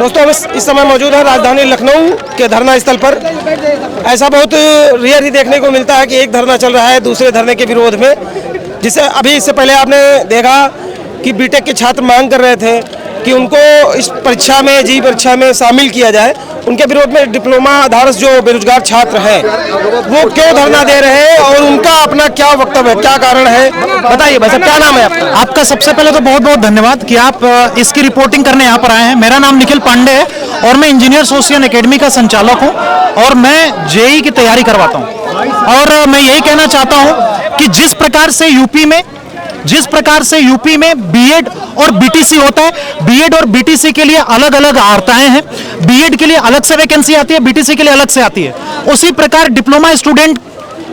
दोस्तों हम इस समय मौजूद है राजधानी लखनऊ के धरना स्थल पर। ऐसा बहुत रेयर ही देखने को मिलता है कि एक धरना चल रहा है दूसरे धरने के विरोध में। जिसे अभी इससे पहले आपने देखा कि बीटेक के छात्र मांग कर रहे थे कि उनको इस परीक्षा में जी परीक्षा में शामिल किया जाए। उनके विरोध में डिप्लोमा आधारस्थ जो बेरोजगार छात्र हैं वो क्यों धरना दे रहे हैं और उनका अपना क्या वक्तव्य है, क्या कारण है, बताइए भाई साहब। क्या नाम है आपका? आपका सबसे पहले तो बहुत बहुत धन्यवाद कि आप इसकी रिपोर्टिंग करने यहाँ पर आए हैं। मेरा नाम निखिल पांडे है और मैं इंजीनियर सोशियन एकेडमी का संचालक हूँ और मैं जेईई की तैयारी करवाता हूँ। और मैं यही कहना चाहता हूँ कि जिस प्रकार से यूपी में बीएड और बीटीसी होता है, बीएड और बीटीसी के लिए अलग अलग आर्ताएं हैं। बीएड के लिए अलग से वैकेंसी आती है, बीटीसी के लिए अलग से आती है। उसी प्रकार डिप्लोमा स्टूडेंट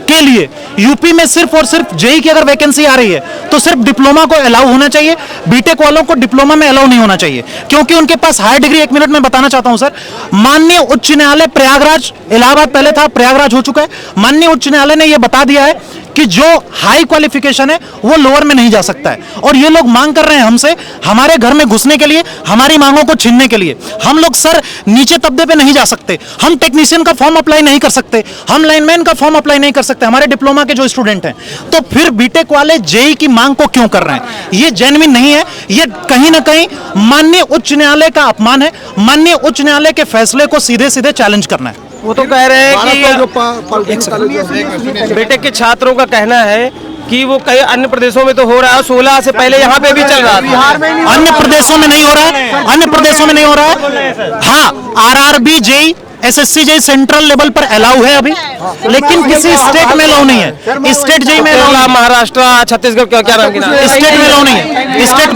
के लिए यूपी में सिर्फ और सिर्फ जेईई की अगर वैकेंसी आ रही है तो सिर्फ डिप्लोमा को अलाउ होना चाहिए, बीटेक वालों को डिप्लोमा में अलाउ नहीं होना चाहिए, क्योंकि उनके पास हायर डिग्री। 1 मिनट में बताना चाहता हूं सर, माननीय उच्च न्यायालय प्रयागराज, इलाहाबाद पहले था, प्रयागराज हो चुका है। माननीय उच्च न्यायालय ने यह बता दिया है कि जो हाई क्वालिफिकेशन है वो लोअर में नहीं जा सकता है। और ये लोग मांग कर रहे हैं हमसे, हमारे घर में घुसने के लिए, हमारी मांगों को छीनने के लिए। हम लोग सर नीचे तबके पे नहीं जा सकते, हम टेक्नीशियन का फॉर्म अप्लाई नहीं कर सकते, हम लाइनमैन का फॉर्म अप्लाई नहीं कर सकते, हमारे डिप्लोमा के जो स्टूडेंट हैं। तो फिर बीटेक वाले जेईई की मांग को क्यों कर रहे हैं? ये जेन्युइन नहीं है, ये कहीं ना कहीं माननीय उच्च न्यायालय का अपमान है। माननीय उच्च न्यायालय के फैसले को सीधे सीधे चैलेंज करना है। वो तो कह रहे हैं कि बीटेक के छात्रों का कहना है कि वो कई अन्य प्रदेशों में तो हो रहा है, 16 से पहले यहाँ पे भी चल रहा था। अन्य प्रदेशों में नहीं हो रहा है, अन्य प्रदेशों में नहीं हो रहा है। हाँ, RRB JEE, SSC JEE central level पर अलाउ है अभी, लेकिन किसी स्टेट में अलाउ नहीं है। स्टेट जेईई में अलाउ, महाराष्ट्र, छत्तीसगढ़, क्या नाम है, स्टेट में अलाउ नहीं है। स्टेट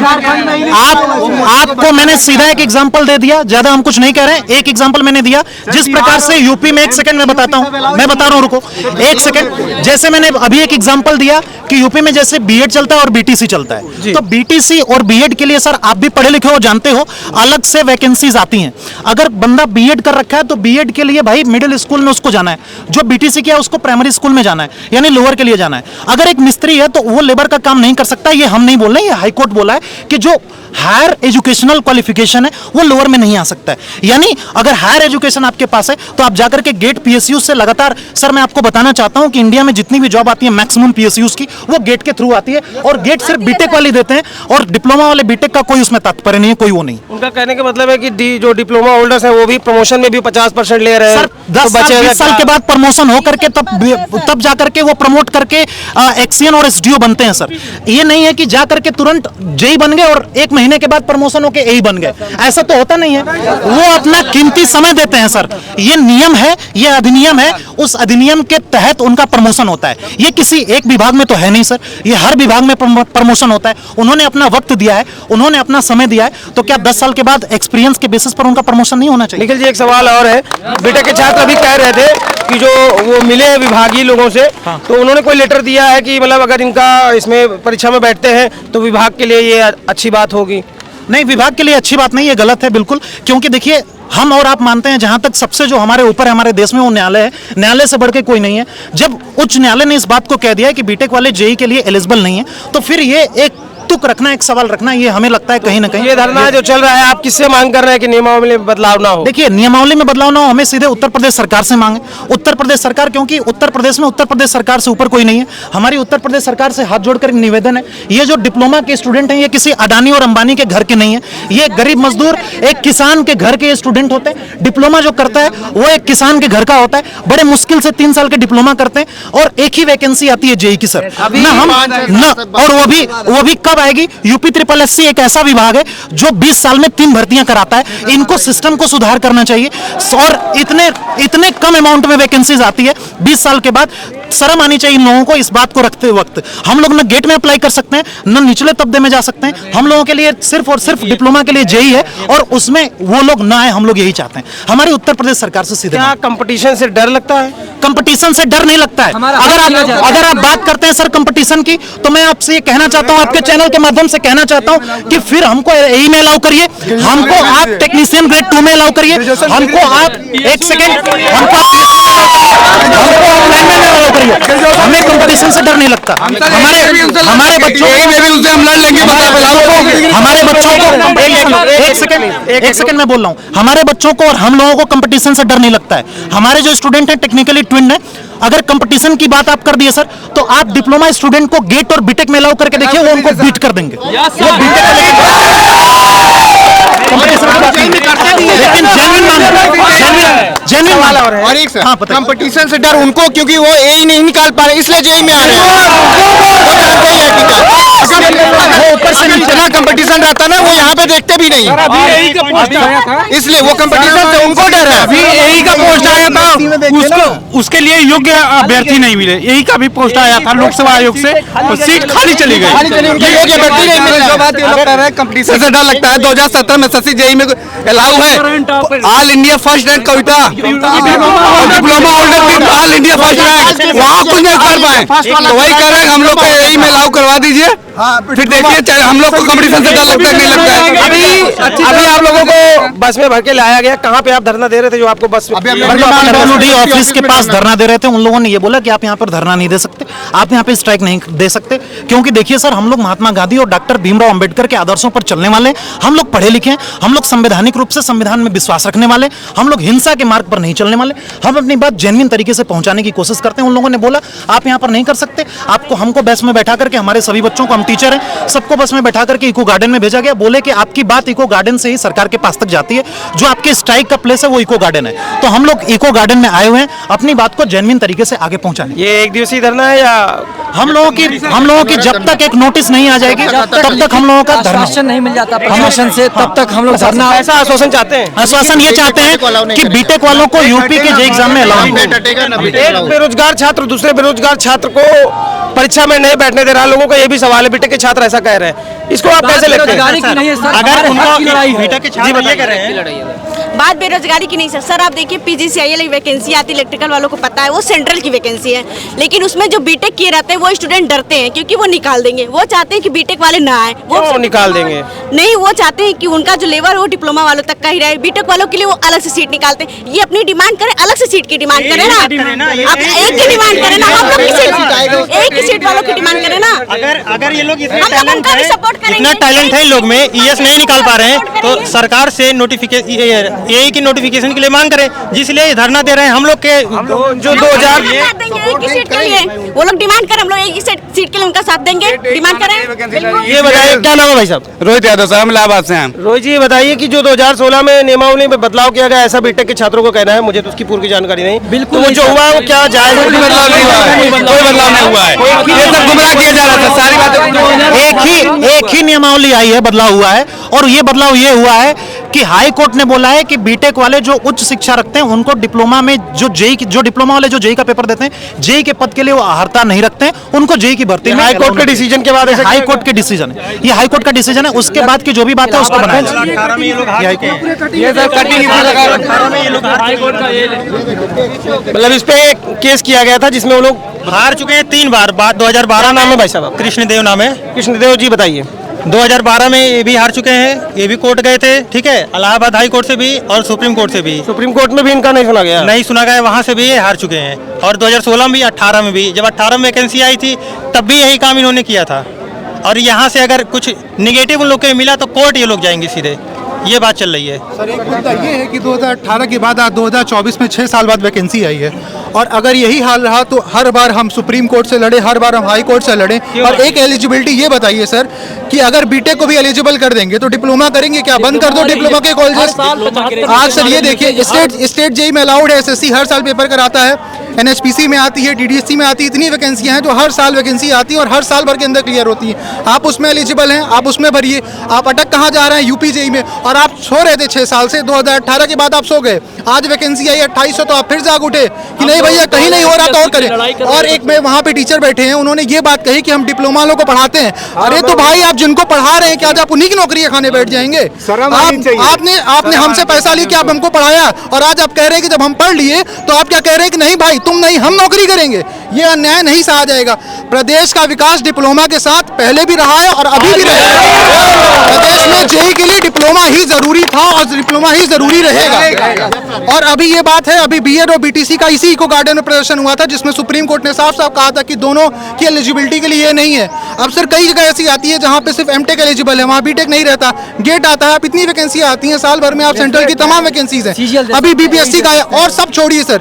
आपको मैंने सीधा एक एग्जांपल दे दिया, ज्यादा हम कुछ नहीं कह रहे हैं। एक एग्जांपल मैंने दिया जिस प्रकार से यूपी में, 1 सेकंड में बताता हूं, मैं बता रहा हूं, रुको 1 सेकंड। जैसे मैंने अभी एक एग्जांपल दिया कि यूपी में जैसे बीएड चलता है और बीटीसी चलता है, तो बीटीसी और बीएड के लिए सर आप भी पढ़े लिखे हो, जानते हो, अलग से वैकेंसीज आती हैं। अगर बंदा बीएड कर रखा है तो बीएड के लिए भाई मिडिल स्कूल में उसको जाना है, जो बीटीसी किया उसको प्राइमरी स्कूल में जाना है, यानी लोअर के लिए जाना है। अगर एक मिस्त्री है तो वो लेबर का काम नहीं कर सकता। ये हम नहीं बोल रहे, ये हाईकोर्ट बोला है कि जो हायर एजुकेशनल क्वालिफिकेशन है वो लोअर में नहीं आ सकता है। यानी अगर हायर एजुकेशन आपके पास है तो आप जाकर के गेट पीएसयू से लगातार, सर मैं आपको बताना चाहता हूं कि इंडिया में जितनी भी जॉब आती है मैक्सिमम पीएसयूज की वो गेट के थ्रू आती है, और गेट सिर्फ बीटेक वाले देते हैं, और डिप्लोमा वाले बीटेक का कोई उसमें तात्पर्य नहीं है, कोई वो नहीं। उनका कहने का मतलब है कि जो डिप्लोमा होल्डर्स हैं वो भी प्रमोशन में भी 50% ले रहे हैं। सर 10-20 साल के बाद प्रमोशन हो करके तब जाकर के वो प्रमोट करके एक्सीएन और एसडीओ बनते हैं सर। ये नहीं है कि जाकर के तुरंत जेई बन गए और 1 महीने के बाद प्रमोशन होके एई बन गए, ऐसा तो होता नहीं है। वो अपना कीमती समय देते हैं सर। ये नियम है, ये अधिनियम है, उस अधिनियम के तहत उनका प्रमोशन होता है। ये किसी एक विभाग में तो है नहीं सर, ये हर विभाग में प्रमोशन होता है। उन्होंने अपना वक्त दिया है, उन्होंने अपना समय दिया है, तो क्या 10 साल के बाद एक्सपीरियंस के बेसिस पर उनका प्रमोशन नहीं होना चाहिए? निखिल जी, एक सवाल और है। बीटेक के छात्र अभी कह रहे थे कि जो वो मिले विभागीय लोगों से, हाँ, तो उन्होंने कोई लेटर दिया है कि मतलब अगर इनका इसमें परीक्षा में बैठते हैं तो विभाग के लिए ये अच्छी बात होगी? नहीं, विभाग के लिए अच्छी बात नहीं, ये गलत है बिल्कुल। क्योंकि देखिए, हम और आप मानते हैं जहां तक सबसे जो हमारे ऊपर है हमारे देश में वो न्यायालय है, न्यायालय से बढ़ के कोई नहीं है। जब उच्च न्यायालय ने इस बात को कह दिया है कि बीटेक वाले जेईई के लिए एलिजिबल नहीं है, तो फिर ये एक तुक रखना, एक सवाल रखना, ये हमें लगता है कहीं ना कहीं। ये धरना जो चल रहा है, आप किससे मांग कर रहे हैं कि नियमावली में बदलाव ना हो? देखिए, नियमावली में बदलाव ना हो, हमें सीधे उत्तर प्रदेश सरकार से मांगे। उत्तर प्रदेश सरकार, क्योंकि उत्तर प्रदेश में उत्तर प्रदेश सरकार से ऊपर कोई नहीं है। हमारी उत्तर प्रदेश सरकार से हाथ जोड़कर निवेदन है, ये जो डिप्लोमा के स्टूडेंट हैं ये किसी अडानी और अंबानी के घर के नहीं है, ये गरीब मजदूर, एक किसान के घर के स्टूडेंट होते हैं। डिप्लोमा जो करता है वो एक किसान के घर का होता है, बड़े मुश्किल से 3 साल के डिप्लोमा करते हैं, और एक ही वैकेंसी आती है जेईई की सर। और वो भी कब आएगी? यूपी SSSC एक ऐसा विभाग है जो 20 साल में 3 भर्तियां कराता है। इनको सिस्टम को सुधार करना चाहिए, और इतने कम अमाउंट में वैकेंसीज आती है 20 साल के बाद। शर्म आनी चाहिए इन लोगों को इस बात को रखते वक्त। हम लोग न गेट में अप्लाई कर सकते हैं, न निचले तबके में जा सकते हैं। हम लोगों के लिए सिर्फ और सिर्फ डिप्लोमा के लिए जेईई है, और उसमें वो लोग ना आए, हम लोग यही चाहते हैं। हमारी उत्तर प्रदेश सरकार से सीधे। क्या कंपटीशन से डर लगता है? कंपटीशन से डर नहीं लगता है। अगर आप बात करते हैं सर कंपटीशन की, तो मैं आपसे ये कहना चाहता हूं, आपके चैनल के माध्यम से कहना चाहता हूं कि फिर हमको एई में अलाउ करिए, हमको आप टेक्नीशियन ग्रेड 2 में अलाउ करिए, हमको आप 1 सेकेंड, हमको हमको ऑफलाइन में नहीं allow करिए। हमें कंपटीशन से डर नहीं लगता। हमारे बच्चों एक सेकंड में बोल रहा हूँ, हमारे बच्चों को और हम लोगों को कंपटीशन से डर नहीं लगता है। हमारे जो स्टूडेंट हैं टेक्निकली ट्विन है, अगर कंपटीशन की बात आप कर दिए सर, तो आप डिप्लोमा स्टूडेंट को गेट और बीटेक में अलाउ करके देखिए, वो उनको बीट कर देंगे। वो जेन्युइन वाला और एक सर कंपटीशन से डर उनको, क्योंकि वो यही नहीं निकाल पा रहे, इसलिए जेई में आ रहे हैं। ऊपर से इतना कंपटीशन रहता ना, वो यहाँ पे देखते भी नहीं, इसलिए वो कंपटीशन से उनको डर है। अभी यही का पोस्ट आया था, उसको उसके लिए योग्य अभ्यर्थी नहीं मिले। यही का भी पोस्ट आया था लोकसभा आयोग से, और सीट खाली चली गई। योग्य अभ्यर्थी नहीं मिले। जो बात ये लोग कह रहे हैं कंपटीशन से डर लगता है, 2017 में एसएससी जेई में अलाउ है, ऑल इंडिया फर्स्ट रैंक कविता, डिप्लोमा होल्डर की ऑल इंडिया फर्स्ट रैंक, वहाँ कुछ नहीं कर पाए। तो वही कह रहे हैं हम लोग को यही में अलाउ करवा दीजिए, फिर देखिए चाहे हम लोग को कंपटीशन से डर लगता है नहीं लगता है। अभी आप लोगों को बस में भर के लाया गया, कहाँ पे आप धरना दे रहे थे जो आपको बस ऑफिस के पास धरना दे रहे थे, उन लोगों ने ये बोला कि आप यहाँ पर धरना नहीं दे सकते, आप यहाँ पे स्ट्राइक नहीं दे सकते, क्योंकि देखिए सर, हम लोग महात्मा गांधी और डॉक्टर भीमराव अंबेडकर के आदर्शों पर चलने वाले, हम लोग पढ़े लिखे हैं, हम लोग संवैधानिक रूप से संविधान में विश्वास रखने वाले, हम लोग हिंसा के मार्ग पर नहीं चलने वाले, हम अपनी बात जेन्युइन तरीके से पहुंचाने की कोशिश करते हैं। उन लोगों ने बोला आप यहाँ पर नहीं कर सकते, आपको हमको बस में बैठा करके, हमारे सभी बच्चों को, हम टीचर हैं, सबको बस में बैठा करके इको गार्डन में भेजा गया। बोले कि आपकी बात इको गार्डन से ही सरकार के पास तक जाती है, जो आपके स्ट्राइक का प्लेस है वो इको गार्डन है। तो हम लोग इको गार्डन में आए हुए हैं अपनी बात को जेन्युइन तरीके से आगे पहुंचाने। ये एक दिवसीय धरना है या हम लोगों की जब तक एक नोटिस नहीं आ जाएगी तब तक हम लोगों का धरना नहीं मिल जाता प्रशासन से, तब तक हम लोग धरना। ऐसा आश्वासन चाहते हैं? आश्वासन ये चाहते हैं कि बीटेक वालों को यूपी के जे एग्जाम में अलाउ नहीं। एक बेरोजगार छात्र दूसरे बेरोजगार छात्र को परीक्षा में नहीं बैठने दे रहा। लोगों का ये भी सवाल है, बीटेक के छात्र ऐसा कह रहे हैं, इसको आप कैसे लेते हैं? अगर उनको बीटेक के छात्र ये कह रहे हैं, बात बेरोजगारी की नहीं सर आप देखिए पीजीसीआईएल की वैकेंसी आती है, इलेक्ट्रिकल वालों को पता है, वो सेंट्रल की वैकेंसी है, लेकिन उसमें जो बीटेक किए रहते हैं वो स्टूडेंट डरते हैं क्योंकि वो निकाल देंगे। वो चाहते हैं कि बीटेक वाले ना आए। वो निकाल देंगे नहीं, वो चाहते हैं कि उनका जो लेवल वो डिप्लोमा वालों तक का ही रहे। बीटेक वालों के लिए वो अलग से सीट निकालते हैं। ये अपनी डिमांड करें, अलग से सीट की डिमांड करें ना, आप एक की डिमांड करें ना, हम लोग एक ही सीट वालों की डिमांड करें ना। अगर ये लोग हम लोग उनका भी सपोर्ट करेंगे। इतना टैलेंट है इन लोग में, ईएस नहीं निकाल पा रहे हैं, तो सरकार से नोटिफिकेशन यही की नोटिफिकेशन के लिए मांग करें, जिसलिए धरना दे रहे हैं। हम लोग के जो 2000 एक ही सीट के लिए वो लोग डिमांड करें, हम लोग एक ही सीट के लिए उनका साथ देंगे, डिमांड करें। ये बताइए क्या नाम है भाई साहब? रोहित यादव साहब, हम इलाहाबाद से हैं। रोहित जी, ये बताइए कि जो 2016 में नियमावली में बदलाव किया गया, ऐसा बीटेक के छात्रों को कहना है, मुझे तो उसकी पूरी जानकारी नहीं। बिल्कुल, तो जो हुआ है वो क्या जायज? कोई बदलाव नहीं हुआ है, कोई बदलाव नहीं हुआ है, ये सब गुमराह किया जा रहा था, सारी बातें। एक ही नियमावली आई है, बदलाव हुआ है, और ये बदलाव ये हुआ है कि हाई कोर्ट ने बोला है कि बीटेक वाले जो उच्च शिक्षा रखते हैं उनको डिप्लोमा में जो डिप्लोमा वाले जो जेई का पेपर देते हैं, जेई के पद के लिए वो अर्हता नहीं रखते हैं, उनको जेई की भर्ती में हाई कोर्ट के डिसीजन के बाद हाई कोर्ट के डिसीजन है, ये हाई कोर्ट का डिसीजन है। उसके बाद की जो भी बात है उसको बनाया मतलब इस पे एक केस किया गया था जिसमें वो लोग हार चुके हैं 3 बार। 2012 नाम है भाई साहब? कृष्णदेव नाम है। कृष्णदेव जी, बताइए। 2012 में ये भी हार चुके हैं, ये भी कोर्ट गए थे, ठीक है, इलाहाबाद हाई कोर्ट से भी और सुप्रीम कोर्ट से भी। सुप्रीम कोर्ट में भी इनका नहीं सुना गया? नहीं सुना गया, वहां से भी ये हार चुके हैं। और 2016 में भी, 18 में भी, जब 18 में वैकेंसी आई थी तब भी यही काम इन्होंने किया था। और यहाँ से अगर कुछ निगेटिव उन लोग को मिला तो कोर्ट ये लोग जाएंगे सीधे, ये बात चल रही है। सर एक मुद्दा ये है कि 2018 के बाद आज 2024 में 6 साल बाद वैकेंसी आई है, और अगर यही हाल रहा तो हर बार हम सुप्रीम कोर्ट से लड़े, हर बार हम हाई कोर्ट से लड़े। और एक एलिजिबिलिटी ये बताइए सर कि अगर बीटेक को भी एलिजिबल कर देंगे तो डिप्लोमा करेंगे क्या? बंद कर दो डिप्लोमा के कॉलेजेस। आज सर ये देखिए, स्टेट जेई में अलाउड है, एसएससी हर साल पेपर कराता है, एनएचपीसी में आती है, डीडीएससी में आती है, इतनी वैकेंसियां हैं जो हर साल वैकेंसी आती है और हर साल भर के अंदर क्लियर होती है। आप उसमें एलिजिबल हैं, आप उसमें भरिए। आप अटक कहाँ जा रहे हैं? यूपी जेई में, और आप सो रहे थे 6 साल से, 2018 के बाद आप सो गए। आज वैकेंसी आई 2800 तो आप फिर जाग उठे कि नहीं भैया कहीं नहीं हो रहा तो और करें। और एक में वहाँ पे टीचर बैठे हैं, उन्होंने ये बात कही कि हम डिप्लोमा वालों को पढ़ाते हैं। अरे तो भाई आप जिनको पढ़ा रहे हैं क्या आज आप उन्हीं की नौकरियां खाने बैठ जाएंगे? आपने हमसे पैसा ली कि आप हमको पढ़ाया, और आज आप कह रहे हैं कि जब हम पढ़ लिए तो आप क्या कह रहे हैं कि नहीं भाई तुम नहीं, हम नौकरी करेंगे। ये अन्याय नहीं सहा जाएगा। प्रदेश का विकास डिप्लोमा के साथ पहले भी रहा है और अभी भी रहेगा। प्रदेश में जेईई के लिए डिप्लोमा ही जरूरी था और डिप्लोमा ही जरूरी रहेगा। और अभी ये बात है, अभी बीएड और बीटीसी का इसी इको गार्डन में प्रदर्शन हुआ था, जिसमें सुप्रीम कोर्ट ने साफ साफ कहा था कि दोनों की एलिजिबिलिटी के लिए ये नहीं है। अब सर कई जगह ऐसी आती है जहाँ पे सिर्फ एमटेक एलिजिबल है, वहाँ बीटेक नहीं रहता, गेट आता है, आप इतनी वैकेंसी आती हैं साल भर में, आप सेंट्रल की तमाम वैकेंसीज हैं। अभी बीपीएससी का है और सब छोड़िए सर,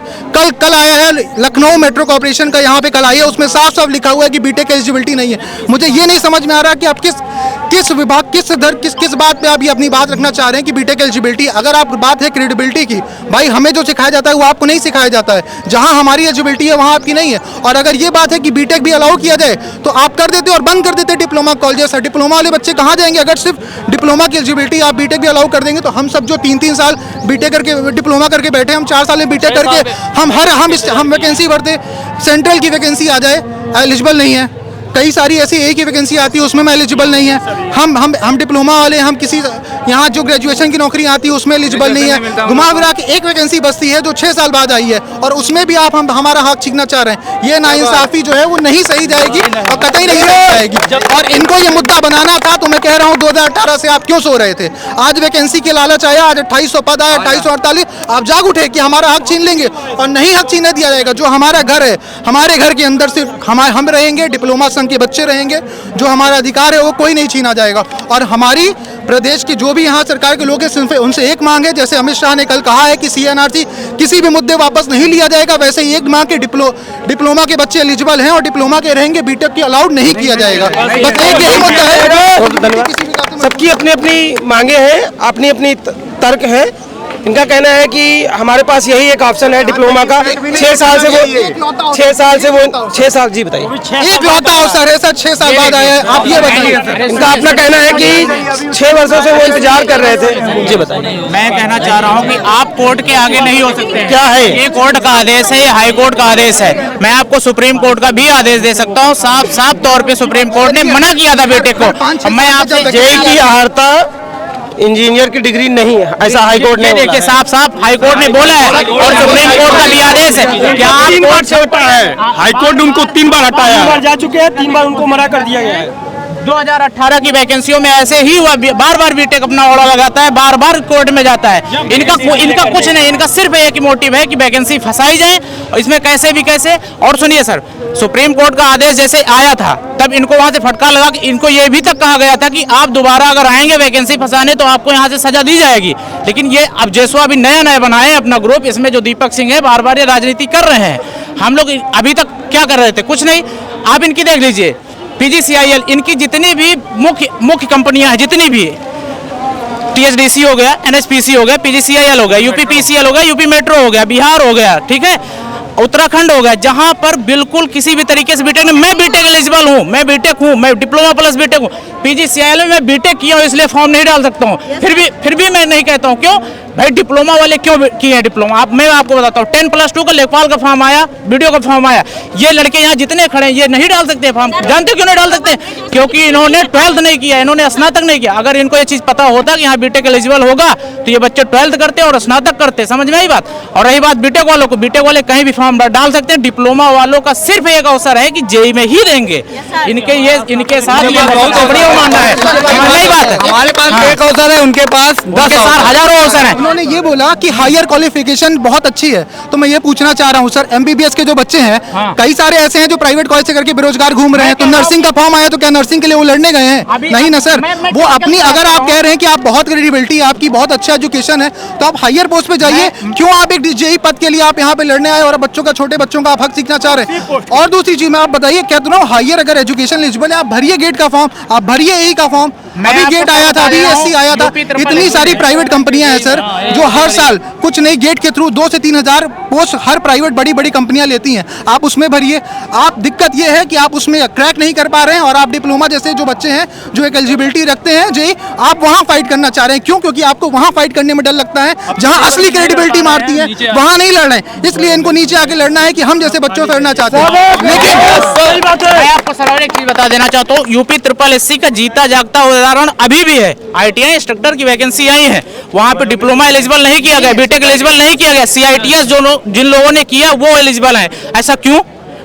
कल आया है लखनऊ मेट्रो कॉर्पोरेशन का, यहाँ पे कल आई है, उसमें साफ साफ लिखा हुआ है कि बीटेक एलिजिबिलिटी नहीं है। मुझे ये नहीं समझ में आ रहा कि आप किस विभाग किस बात पे आप ये अपनी बात रखना चाह रहे हैं कि बीटेक एलिजिबिलिटी। अगर आप बात है क्रेडिबिलिटी की, भाई हमें जो सिखाया जाता है वो आपको नहीं सिखाया जाता है, जहां हमारी एलिजिबिलिटी है वहां आपकी नहीं है। और अगर ये बात है कि बीटेक भी अलाउ किया जाए तो आप कर देते और बंद कर देते डिप्लोमा कॉलेजेस। डिप्लोमा वाले बच्चे कहाँ जाएंगे? अगर सिर्फ डिप्लोमा की एलिजिबिलिटी आप बीटेक भी अलाउ कर देंगे तो हम सब जो 3-3 साल बीटेक करके डिप्लोमा करके बैठे, हम 4 साल में बीटेक करके हम वैकेंसी भरते, सेंट्रल की वैकेंसी आ जाए एलिजिबल नहीं है, कई सारी ऐसी एक ही वैकेंसी आती है उसमें मैं एलिजिबल नहीं है। हम डिप्लोमा वाले, हम किसी यहाँ जो ग्रेजुएशन की नौकरी आती है उसमें एलिजिबल नहीं है। घुमा फिरा के एक वैकेंसी बचती है जो 6 साल बाद आई है और उसमें भी आप हमारा हक छीनना चाह रहे हैं। ये नाइंसाफी जो है वो नहीं सही जाएगी और कतई नहीं सही जाएगी। और इनको ये मुद्दा बनाना था तो मैं कह रहा हूँ 2018 से आप क्यों सो रहे थे? आज वैकेंसी के लालच आया, आज 2800 पद आया, 2848, आप जाग उठे कि हमारा हक छीन लेंगे और नहीं हक छीनने दिया जाएगा। जो हमारा घर है, हमारे घर के अंदर सिर्फ हम रहेंगे, डिप्लोमा संघ के बच्चे रहेंगे, जो हमारा अधिकार है वो कोई नहीं छीना जाएगा। और हमारी प्रदेश के जो भी यहाँ सरकार के लोग हैं उनसे एक मांग है, जैसे अमित शाह ने कल कहा है कि सीएनआरसी किसी भी मुद्दे वापस नहीं लिया जाएगा, वैसे ही एक मांग के डिप्लोमा के बच्चे एलिजिबल हैं और डिप्लोमा के रहेंगे, बीटेक की अलाउड नहीं किया जाएगा। बस एक यही मुद्दा है। सबकी अपनी अपनी मांगे हैं, अपनी अपनी तर्क है। इनका कहना है कि हमारे पास यही एक ऑप्शन है डिप्लोमा का, 6 साल जी बताइए, एक लौता अवसर है सर, 6 साल बाद आया है, आप ये बताइए। इनका अपना कहना है कि 6 वर्षों से वो इंतजार कर रहे थे। जी बताइए। मैं कहना चाह रहा हूँ कि आप कोर्ट के आगे नहीं हो सकते। क्या है ये कोर्ट का आदेश है, ये हाई कोर्ट का आदेश है। मैं आपको सुप्रीम कोर्ट का भी आदेश दे सकता हूँ। साफ तौर पे सुप्रीम कोर्ट ने मना किया था बेटे को। मैं आपसे जेईई की अर्हता इंजीनियर की डिग्री नहीं है, ऐसा हाई कोर्ट ने देखिए साफ हाई कोर्ट ने बोला है और सुप्रीम कोर्ट का भी आदेश है। क्या आप 3 बार से हटा है हाई कोर्ट ने उनको 3 बार हटाया, 3 बार जा चुके हैं, 3 बार उनको मना कर दिया गया है। 2018 की वैकेंसियों में ऐसे ही हुआ, बार बीटेक अपना ओड़ा लगाता है, बार कोर्ट में जाता है। इनका कुछ नहीं, इनका सिर्फ एक ही मोटिव है कि वैकेंसी फंसाई जाए, इसमें कैसे भी कैसे। और सुनिए सर, सुप्रीम कोर्ट का आदेश जैसे आया था तब इनको वहां से फटकार लगा कि इनको ये भी तक कहा गया था कि आप दोबारा अगर आएंगे वैकेंसी फंसाने तो आपको यहाँ से सजा दी जाएगी। लेकिन ये अब जैसो अभी नया बनाए अपना ग्रुप, इसमें जो दीपक सिंह है बार ये राजनीति कर रहे हैं। हम लोग अभी तक क्या कर रहे थे? कुछ नहीं। आप इनकी देख लीजिए, PGCIL, इनकी जितनी भी मुख्य कंपनियां हैं, जितनी भी THDC हो गया, NHPC हो गया, PGCIL हो गया, UPPCL हो गया, यूपी मेट्रो हो गया, बिहार हो गया, ठीक है, उत्तराखंड हो गया, जहां पर बिल्कुल किसी भी तरीके से बीटेक, मैं बीटेक एलिजिबल हूं, मैं बीटेक हूं, मैं डिप्लोमा प्लस बीटेक हूं, PGCIL में मैं बीटेक किया हूं इसलिए फॉर्म नहीं डाल सकता हूं। फिर भी मैं नहीं कहता हूं। क्यों भाई? डिप्लोमा वाले क्यों किए हैं डिप्लोमा? मैं आपको बताता हूँ, 10+2 का लेखपाल का फॉर्म आया, वीडियो का फॉर्म आया, ये लड़के यहाँ जितने खड़े हैं ये नहीं डाल सकते फॉर्म। जानते क्यों नहीं डाल सकते? क्योंकि इन्होंने 12th नहीं किया, इन्होंने स्नातक नहीं किया। अगर इनको ये चीज पता होता कि यहाँ बीटेक एलिजिबल होगा तो ये बच्चे 12th करते और स्नातक करते। समझ में आई बात? और रही बात बीटेक वालों को, बीटेक वाले कहीं भी फॉर्म डाल सकते हैं, डिप्लोमा वालों का सिर्फ एक अवसर है कि जेईई में ही देंगे। इनके साथ ये बहुत बढ़िया मानना है। हमारे पास एक अवसर है, उनके पास 10 हजारों अवसर है। उन्होंने ये बोला कि हायर क्वालिफिकेशन बहुत अच्छी है, तो मैं ये पूछना चाह रहा हूँ सर, MBBS के जो बच्चे हैं, कई सारे ऐसे हैं जो प्राइवेट कॉलेज से करके बेरोजगार घूम रहे हैं, तो नर्सिंग का फॉर्म आया तो क्या नर्सिंग के लिए वो लड़ने गए हैं? नहीं ना सर। वो अपनी, अगर आप कह रहे हैं कि आप बहुत क्रेडिबिलिटी, आपकी बहुत अच्छा एजुकेशन है, तो आप हायर पोस्ट पे जाइए। क्यों आप एक जेईई पद के लिए आप यहाँ पे लड़ने आए और छोटे बच्चों का आप हक सीखना चाह रहे हैं? और दूसरी चीज में आप बताइए, कहते हो हायर अगर एजुकेशन एलिजिबल है, आप भरिए गेट का फॉर्म, आप भरिए एई का फॉर्म। अभी गेट आया था, अभी SC आया था। इतनी सारी प्राइवेट कंपनियां हैं सर जो हर साल कुछ नहीं, गेट के थ्रू 2 से 3 हजार पोस्ट हर प्राइवेट बड़ी कंपनियां लेती हैं। आप उसमें भरिए। आप दिक्कत ये है कि आप उसमें क्रैक नहीं कर पा रहे हैं और आप डिप्लोमा जैसे जो बच्चे हैं जो एक एलिजिबिलिटी रखते हैं जेईई, आप वहां फाइट करना चाह रहे हैं। क्यों? क्योंकि आपको वहां फाइट करने में डर लगता है जहां असली क्रेडिबिलिटी मारती है, वहां नहीं लड़ रहे हैं। इसलिए इनको नीचे आके लड़ना है कि हम जैसे बच्चों से लड़ना चाहते हैं। लेकिन मैं आपको सर एक चीज बता देना चाहता हूँ, यूपी SSC का जीता जागता उदाहरण अभी भी है। ITI इंस्ट्रक्टर की वैकेंसी आई है, वहां पे डिप्लोमा एलिजिबल नहीं किया गया, बीटेक एलिजिबल नहीं किया गया, CITS जिन लोगों ने किया वो एलिजिबल है। ऐसा क्यों?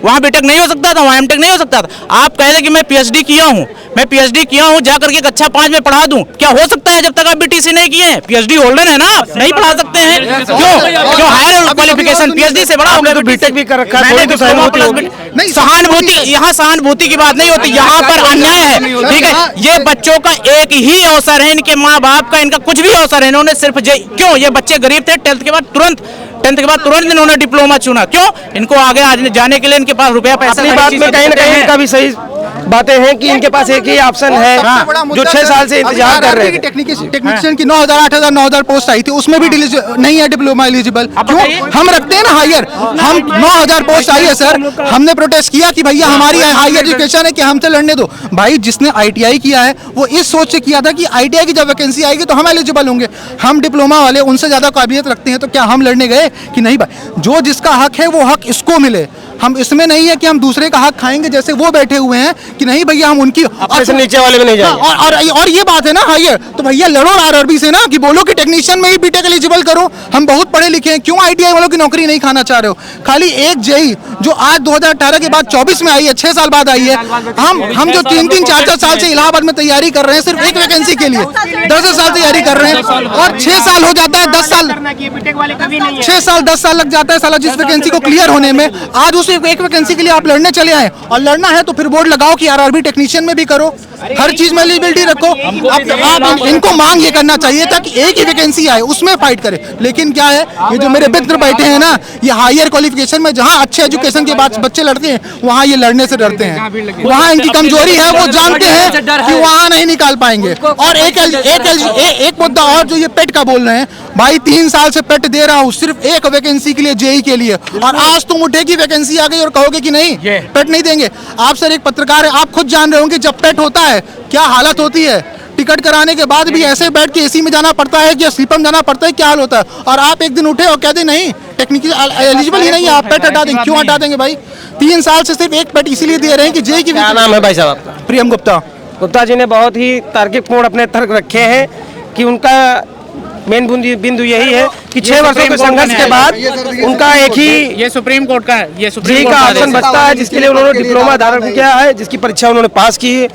वहाँ बीटेक नहीं हो सकता था, वहाँ एमटेक नहीं हो सकता था। आप कह रहे कि मैं पीएचडी किया हूँ, मैं पीएचडी किया हूँ, जा करके कक्षा 5 में पढ़ा दूं, क्या हो सकता है जब तक आप बीटीसी नहीं किए हैं? पीएचडी होल्डर है ना, आप नहीं पढ़ा सकते हैं। क्यों हायर क्वालिफिकेशन पीएचडी से बड़ा हो गया? तो बीटेक भी कर रखा है, मैंने थोड़ी तो डिप्लोमा सहानुभूति प्लस होगी। नहीं, सहानुभूति, यहाँ सहानुभूति की बात नहीं होती, यहाँ पर अन्याय है। ठीक है, ये बच्चों का एक ही अवसर है, इनके माँ बाप का इनका कुछ भी अवसर है, इन्होंने सिर्फ क्यों, ये बच्चे गरीब थे, 10th के बाद तुरंत इन्होंने डिप्लोमा चुना, क्यों? इनको आगे जाने के लिए इनके पास रुपया पैसा, अपनी बात में कहीं ना कहीं इनका भी सही बातें हैं कि इनके पास एक ही ऑप्शन है जो 6 साल से इंतजार कर रहे हैं। टेक्नीशियन की 9,000 8,000 9,000 पोस्ट आई थी, उसमें भी नहीं है डिप्लोमा एलिजिबल। क्यों? हम रखते हैं ना हायर, हम 9,000 पोस्ट आई है सर, हमने प्रोटेस्ट किया कि भैया हमारी हाई एजुकेशन है कि हमसे लड़ने दो। भाई जिसने आईटीआई किया है वो इस सोच से किया था कि आईटीआई की जब वैकेंसी आएगी तो हम एलिजिबल होंगे। हम डिप्लोमा वाले उनसे ज्यादा काबिलियत रखते हैं, तो क्या हम लड़ने गए कि नहीं? भाई जो जिसका हक है वो हक इसको मिले। हम इसमें नहीं है कि हम दूसरे का हक खाएंगे, जैसे वो बैठे हुए हैं कि नहीं भैया हम उनकी से नीचे वाले में नहीं जाएंगे। और ये बात है ना हायर, तो भैया लड़ो आरआरबी से ना, कि बोलो कि टेक्नीशियन में ही बीटेक एलिजिबल करो। हम बहुत पढ़े लिखे हैं, क्यों आईटीआई वालों की नौकरी नहीं खाना चाह रहे हो? खाली एक जेई जो आज 2018 के बाद 24 में आई है, 6 साल बाद आई है। हम जो 3-3 4-4 साल से इलाहाबाद में तैयारी कर रहे हैं सिर्फ एक वैकेंसी के लिए, 10 साल तैयारी कर रहे हैं, और 6 साल हो जाता है, 10 साल 6 साल 10 साल लग जाता है साला जिस वैकेंसी को क्लियर होने में। आज उस एक वैकेंसी के लिए आप लड़ने चले आए, और लड़ना है तो फिर बोर्ड लगाओ कि आरआरबी टेक्नीशियन में भी करो, हर चीज में एलिजिबिलिटी रखो। आप इनको मांग ये करना चाहिए था कि एक ही वैकेंसी आए उसमें फाइट करे। लेकिन क्या है, ये जो मेरे मित्र बैठे हैं ना, ये हायर क्वालिफिकेशन में जहाँ अच्छे एजुकेशन के बाद बच्चे लड़ते हैं वहाँ ये लड़ने से डरते हैं। वहाँ इनकी कमजोरी है, वो जानते हैं कि वहाँ नहीं निकाल पाएंगे। और एक मुद्दा और जो ये पेट का बोल रहे हैं, भाई 3 साल से पेट दे रहा हूँ सिर्फ एक वैकेंसी के लिए, जेई के लिए, और आज तुम उठे की वैकेंसी आ गई और कहोगे कि नहीं पेट नहीं देंगे। आप सर एक पत्रकार है, आप खुद जान रहे होंगे जब पेट होता है क्या हालत होती है। टिकट कराने के बाद भी ऐसे बैठ के एसी में जाना पड़ता है या स्लीपर में जाना पड़ता है, क्या हाल होता है। और आप एक दिन उठे और कहते नहीं टेक्निकल एलिजिबल ही नहीं है, आप पेट हटा देंगे। क्यों हटा देंगे भाई? 3 साल से सिर्फ एक पेट इसीलिए दे रहे हैं कि जेई की। क्या नाम है भाई साहब आपका? प्रियम गुप्ता। गुप्ता जी ने बहुत ही तार्किकपूर्ण अपने तर्क रखे हैं कि उनका मेन बिंदु यही है कि 6 वर्षों के संघर्ष के बाद उनका एक ही ये सुप्रीम कोर्ट का है, ये जी का ऑप्शन बचता है, जिसके लिए उन्होंने डिप्लोमा धारण किया है, जिसकी परीक्षा उन्होंने पास की है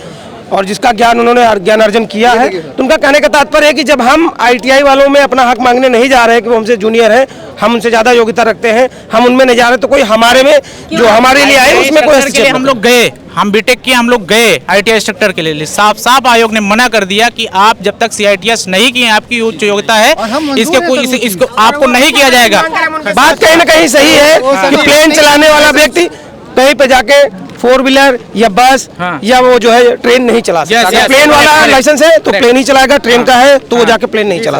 और जिसका उन्होंने ज्ञान अर्जन किया है। तो उनका कहने का तात्पर्य है कि जब हम आईटीआई वालों में अपना हक मांगने नहीं जा रहे हैं कि वो हमसे जूनियर हैं, हम उनसे ज्यादा योग्यता रखते हैं, हम उनमें नहीं जा रहे, तो कोई हमारे में जो हमारे लिए आए उसमें कोई हम लोग गए, हम बीटेक किए, हम लोग गए आईटीआई सेक्टर के लिए, साफ आयोग ने मना कर दिया कि आप जब तक सीआईटीएस नहीं किए, आपकी उच्च योग्यता है, इसको आपको नहीं किया जाएगा। बात कहीं ना कहीं सही है कि प्लेन चलाने वाला व्यक्ति कहीं पे जाके 4 व्हीलर या बस या वो जो है ट्रेन नहीं चला सकता। प्लेन वाला लाइसेंस है तो प्लेन ही चलाएगा, ट्रेन का है तो वो जाके प्लेन नहीं चला सकता।